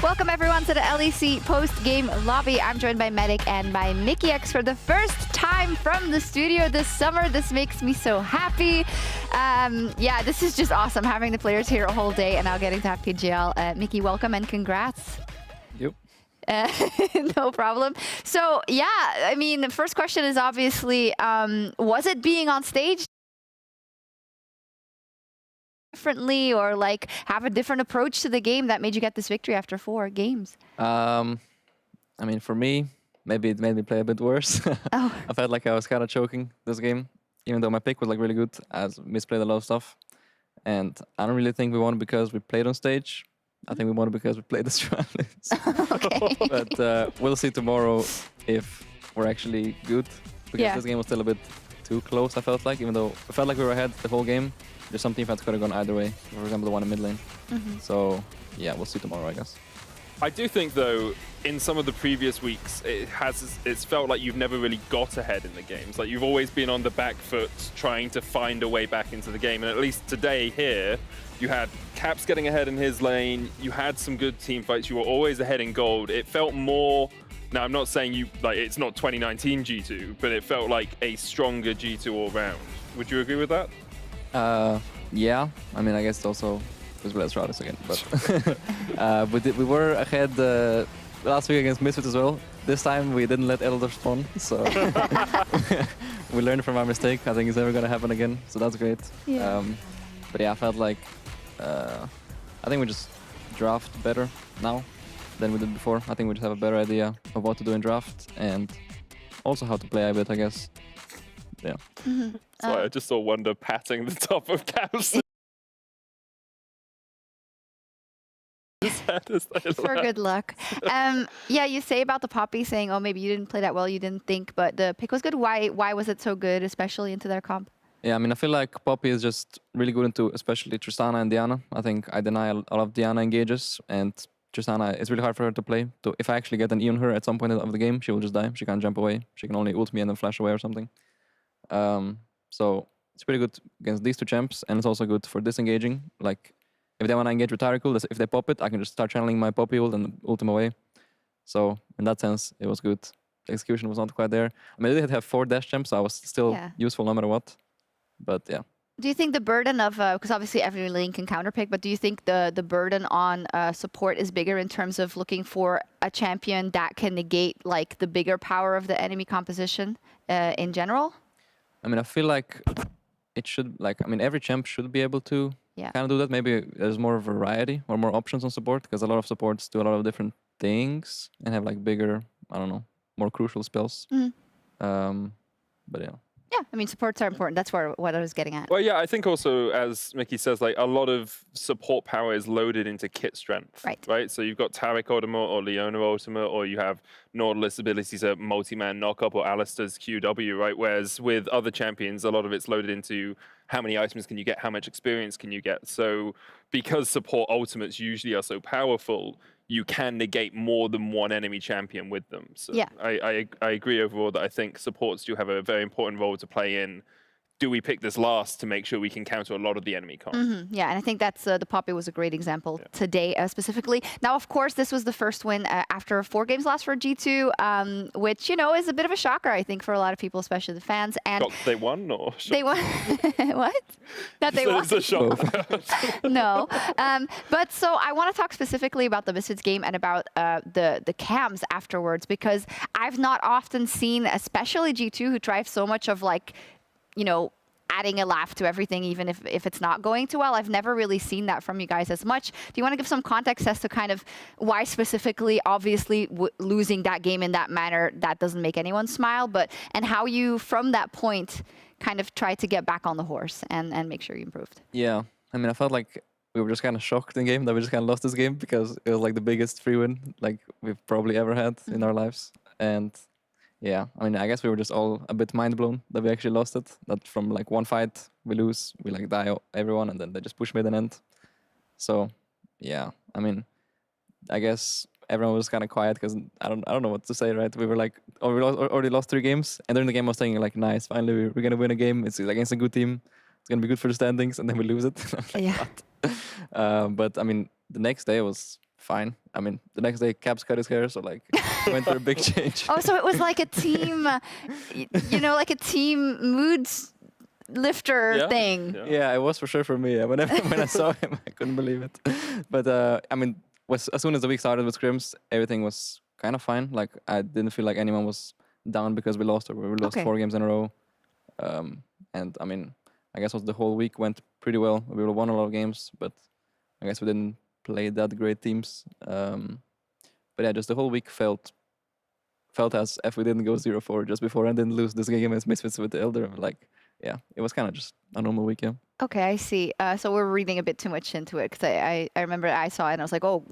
Welcome everyone to the LEC post-game lobby. I'm joined by Medic and by mikyx for the first time from the studio this summer. This makes me so happy. Yeah, this is just awesome having the players here a whole day and now getting to have PGL. Mickey, welcome and congrats. Yep. No problem. So yeah, I mean, the first question is obviously, was it being on stage differently or like have a different approach to the game that made you get this victory after 4 games? I mean, for me, maybe it made me play a bit worse. Oh. I felt like I was kind of choking this game, even though my pick was like really good. I misplayed a lot of stuff, and I don't really think we won because we played on stage. I think we won because we played the strategies. Okay. But we'll see tomorrow if we're actually good, because this game was still a bit too close. I felt like, even though I felt like we were ahead the whole game. There's some teamfights could have gone either way. For example, the one in mid lane. So yeah, we'll see tomorrow, I guess. I do think, though, in some of the previous weeks, it's felt like you've never really got ahead in the games. Like, you've always been on the back foot trying to find a way back into the game. And at least today here, you had Caps getting ahead in his lane. You had some good team fights. You were always ahead in gold. It felt more... Now, I'm not saying you like it's not 2019 G2, but it felt like a stronger G2 all round. Would you agree with that? Yeah, I mean, I guess it's also because we let Stratus again, but we were ahead last week against Misfits as well. This time we didn't let Elder spawn, so we learned from our mistake. I think it's never gonna happen again, so that's great. Yeah. But yeah, I felt like I think we just draft better now than we did before. I think we just have a better idea of what to do in draft and also how to play a bit, I guess. Yeah. Sorry, I just saw Wonder patting the top of Caps. For good luck. Yeah, you say about the Poppy saying, oh, maybe you didn't play that well, you didn't think, but the pick was good. Why was it so good, especially into their comp? Yeah, I mean, I feel like Poppy is just really good into especially Tristana and Diana. I think I deny a lot of Diana engages, and Tristana, it's really hard for her to play. So if I actually get an E on her at some point of the game, she will just die. She can't jump away. She can only ult me and then flash away or something. So it's pretty good against these 2 champs, and it's also good for disengaging. Like, if they want to engage with Tyracle, if they pop it, I can just start channeling my Poppy ult and ult them away. So in that sense, it was good. The execution was not quite there. I mean, I did have 4 dash champs, so I was still useful no matter what. But yeah. Do you think the burden of, because obviously every lane can counterpick, but do you think the burden on support is bigger in terms of looking for a champion that can negate like the bigger power of the enemy composition in general? I mean, I feel like it should, like, I mean, every champ should be able to kind of do that. Maybe there's more variety or more options on support, because a lot of supports do a lot of different things and have like bigger, I don't know, more crucial spells. But yeah. Yeah, I mean, supports are important. That's what I was getting at. Well, yeah, I think also, as Mickey says, like a lot of support power is loaded into kit strength. Right. So you've got Taric ultimate or Leona ultimate, or you have Nautilus abilities to multi-man knockup or Alistair's QW, right? Whereas with other champions, a lot of it's loaded into how many items can you get, how much experience can you get. So because support ultimates usually are so powerful, you can negate more than one enemy champion with them. So yeah. I agree overall that I think supports do have a very important role to play in. Do we pick this last to make sure we can counter a lot of the enemy comp? Yeah, and I think that's the Poppy was a great example today specifically. Now, of course, this was the first win after 4 games lost for G2, which, you know, is a bit of a shocker, I think, for a lot of people, especially the fans. And they won, or they won? What? That they won? It's a shock. No. But so I want to talk specifically about the Misfits game and about the cams afterwards, because I've not often seen, especially G2, who drive so much of like, you know, adding a laugh to everything, even if it's not going too well. I've never really seen that from you guys as much. Do you want to give some context as to kind of why specifically, obviously, losing that game in that manner, that doesn't make anyone smile, and how you, from that point, kind of tried to get back on the horse and make sure you improved? Yeah, I mean, I felt like we were just kind of shocked in game that we just kind of lost this game, because it was like the biggest free win like we've probably ever had in our lives. And yeah, I mean, I guess we were just all a bit mind blown that we actually lost it. That from like 1 fight we lose, we like die everyone, and then they just push mid and end. So yeah, I mean, I guess everyone was kind of quiet because I don't know what to say, right? We were like, oh, we already lost 3 games, and during the game I was saying like, nice, finally we're gonna win a game. It's against a good team. It's gonna be good for the standings, and then we lose it. Like, yeah. but I mean, the next day was fine. I mean, the next day Caps cut his hair, so like went for a big change. Oh, so it was like a team, like a team mood lifter thing. Yeah, it was for sure for me. When I saw him, I couldn't believe it. But I mean, as soon as the week started with scrims, everything was kind of fine. Like I didn't feel like anyone was down because we lost, or we lost 4 games in a row. And I mean, I guess the whole week went pretty well. We won a lot of games, but I guess we didn't play that great teams. But yeah, just the whole week felt as if we didn't go 0-4 just before and didn't lose this game against Misfits with the Elder. Like, yeah, it was kind of just a normal week, yeah. Okay, I see. So we're reading a bit too much into it, because I remember I saw it and I was like, oh,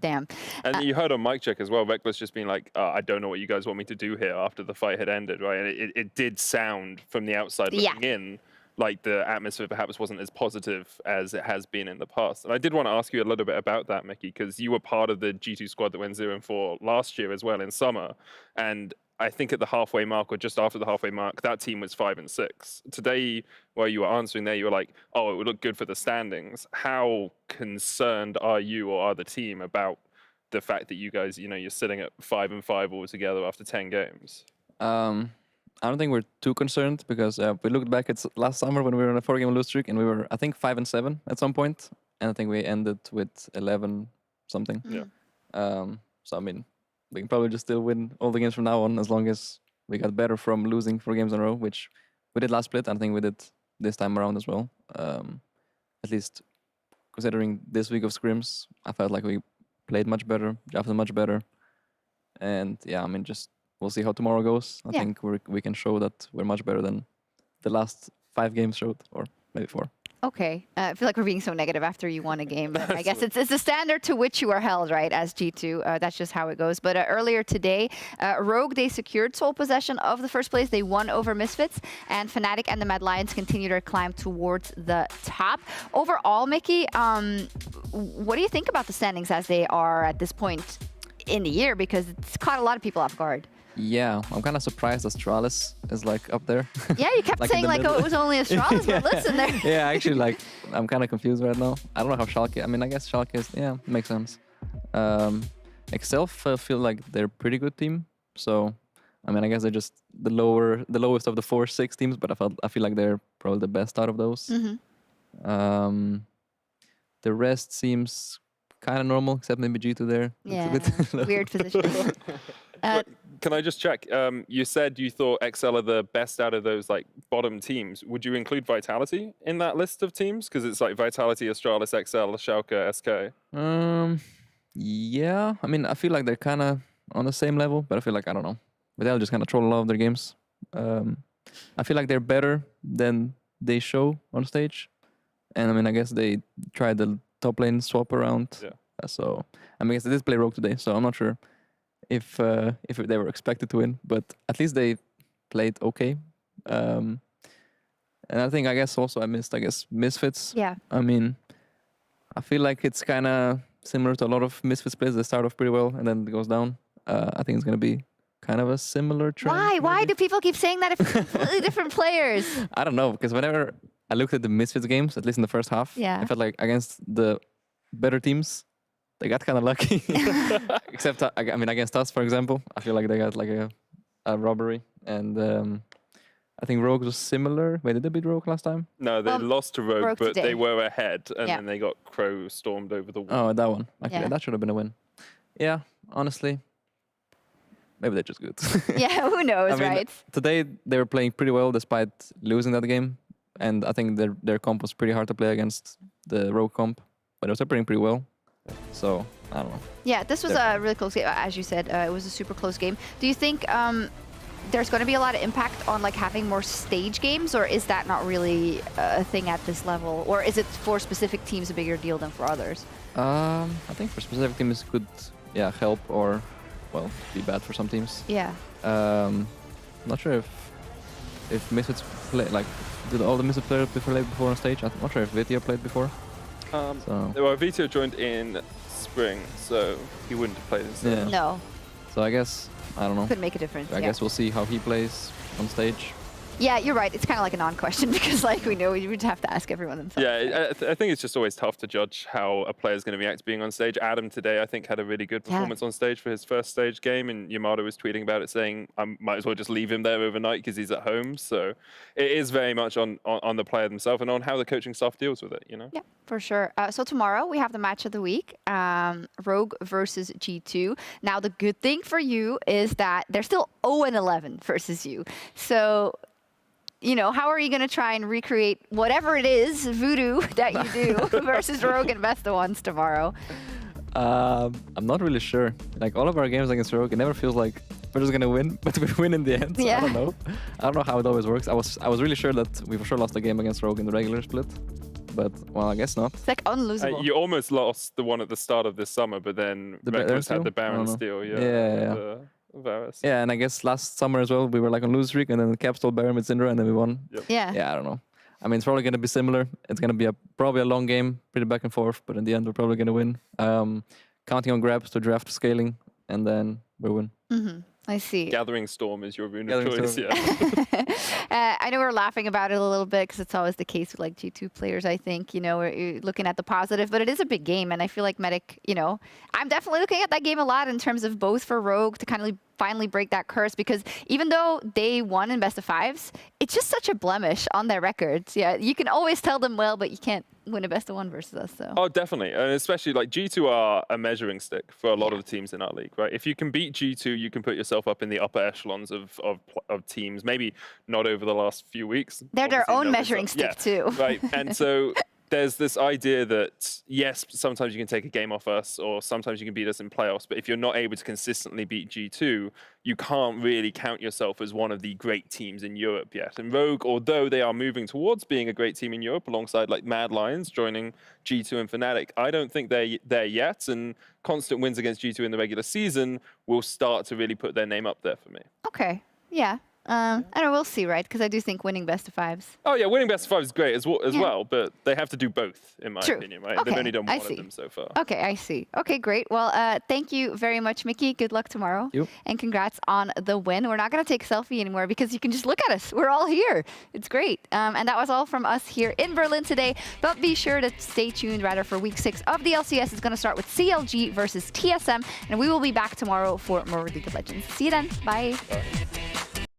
damn. And you heard on mikyx as well, Reckless just being like, I don't know what you guys want me to do here after the fight had ended, right? And it did sound from the outside looking in like the atmosphere perhaps wasn't as positive as it has been in the past. And I did want to ask you a little bit about that, Mickey, because you were part of the G2 squad that went 0-4 last year as well in summer. And I think at the halfway mark, or just after the halfway mark, that team was 5-6. Today, while you were answering there, you were like, oh, it would look good for the standings. How concerned are you or are the team about the fact that you guys, you're sitting at 5-5 altogether after 10 games? I don't think we're too concerned, because we looked back at last summer when we were on a 4-game lose streak, and we were, I think, 5-7 at some point, and I think we ended with 11 something. Yeah. So I mean, we can probably just still win all the games from now on, as long as we got better from losing 4 games in a row, which we did last split. And I think we did this time around as well. At least considering this week of scrims, I felt like we played much better, drafted much better, and yeah, I mean, just. We'll see how tomorrow goes. I think we can show that we're much better than the last 5 games showed, or maybe 4. Okay. I feel like we're being so negative after you won a game, but I guess it's the standard to which you are held, right, as G2. That's just how it goes. But earlier today, Rogue, they secured sole possession of the first place. They won over Misfits, and Fnatic and the Mad Lions continue their climb towards the top. Overall, Mickey, what do you think about the standings as they are at this point in the year? Because it's caught a lot of people off guard. Yeah, I'm kind of surprised Astralis is like up there. Yeah, you kept saying like, oh, it was only Astralis, but listen there. Yeah, actually, like, I'm kind of confused right now. I don't know how Schalke, I mean, I guess Schalke is, makes sense. Excelf feel like they're a pretty good team. So, I mean, I guess they're just the lowest of the 4-6 teams, but I feel like they're probably the best out of those. Mm-hmm. The rest seems kind of normal, except maybe G2 there. Yeah, weird position. Can I just check? You said you thought XL are the best out of those like bottom teams. Would you include Vitality in that list of teams? Because it's like Vitality, Astralis, XL, Schalke, SK. Yeah. I mean, I feel like they're kind of on the same level, but I feel like, I don't know. But they'll just kind of troll a lot of their games. I feel like they're better than they show on stage. And I mean, I guess they tried the top lane swap around. Yeah. So, I mean, I guess they did play Rogue today, so I'm not sure if they were expected to win, but at least they played okay. And I guess also I missed Misfits. Yeah. I mean, I feel like it's kind of similar to a lot of Misfits plays. They start off pretty well and then it goes down. I think it's going to be kind of a similar trend. Why do people keep saying that if it's completely different players? I don't know, because whenever I looked at the Misfits games, at least in the first half, I felt like against the better teams, they got kind of lucky. Except, I mean, against us, for example, I feel like they got like a robbery. And I think Rogue was similar. Wait, did they beat Rogue last time? No, they lost to Rogue, but today. they were ahead. And then they got Crow stormed over the wall. Oh, that one. Actually, that should have been a win. Yeah, honestly. Maybe they're just good. Yeah, who knows, right? Today, they were playing pretty well despite losing that game. And I think their comp was pretty hard to play against the Rogue comp. But it was playing pretty well. So, I don't know. Yeah, this was a really close game. As you said, it was a super close game. Do you think there's going to be a lot of impact on like having more stage games, or is that not really a thing at this level? Or is it for specific teams a bigger deal than for others? I think for specific teams it could help or, well, be bad for some teams. Yeah. Not sure if Misfits play, like, did all the Misfits players play before on stage? I'm not sure if Vitio played before. Well, Vito joined in spring, so he wouldn't have played in Yeah. No. So I guess, I don't know. Could make a difference. I guess we'll see how he plays on stage. Yeah, you're right. It's kind of like a non-question because, like, we know we would have to ask everyone themselves. Yeah, I think it's just always tough to judge how a player's going to react being on stage. Adam today, I think, had a really good performance on stage for his first stage game, and Yamato was tweeting about it, saying, "I might as well just leave him there overnight because he's at home." So it is very much on the player themselves and on how the coaching staff deals with it. You know. Yeah, for sure. So tomorrow we have the match of the week, Rogue versus G2. Now the good thing for you is that they're still 0-11 versus you. So, you know, how are you going to try and recreate whatever it is, voodoo, that you do versus Rogue and Best of Ones tomorrow? I'm not really sure. Like, all of our games against Rogue, it never feels like we're just going to win, but we win in the end. So I don't know. I don't know how it always works. I was really sure that we for sure lost the game against Rogue in the regular split. But, well, I guess not. It's like unlosable. You almost lost the one at the start of this summer, but then Reckless had the Baron steal. Yeah. Varus. Yeah, and I guess last summer as well, we were like on lose streak, and then Cap stole Baron with Syndra, and then we won. Yep. Yeah, I don't know. I mean, it's probably going to be similar. It's going to be probably a long game, pretty back and forth, but in the end, we're probably going to win. Counting on grabs to draft scaling, and then we'll win. I see. Gathering Storm is your rune of choice. Yeah. I know we're laughing about it a little bit because it's always the case with like G2 players, I think. You know, we're looking at the positive, but it is a big game. And I feel like Medic, you know, I'm definitely looking at that game a lot in terms of both for Rogue to kind of finally break that curse, because even though they won in best of fives, it's just such a blemish on their records. Yeah, you can always tell them well, but you can't win a best of one versus us. So. Oh, definitely. And especially like G2 are a measuring stick for a lot of the teams in our league, right? If you can beat G2, you can put yourself up in the upper echelons of teams, maybe not over the last few weeks. They're their own measuring stick too. Right. And so there's this idea that, yes, sometimes you can take a game off us, or sometimes you can beat us in playoffs, but if you're not able to consistently beat G2, you can't really count yourself as one of the great teams in Europe yet. And Rogue, although they are moving towards being a great team in Europe, alongside like Mad Lions joining G2 and Fnatic, I don't think they're there yet, and constant wins against G2 in the regular season will start to really put their name up there for me. Okay, yeah. I don't know, we'll see, right? Because I do think winning best of fives. Oh yeah, winning best of five is great as well, but they have to do both, in my opinion, right? Okay. They've only done one of them so far. Okay, I see. Okay, great. Well, thank you very much, Mickey. Good luck tomorrow. And congrats on the win. We're not going to take a selfie anymore because you can just look at us. We're all here. It's great. And that was all from us here in Berlin today. But be sure to stay tuned, rather, for week 6 of the LCS. It's going to start with CLG versus TSM. And we will be back tomorrow for more League of Legends. See you then. Bye. Bye.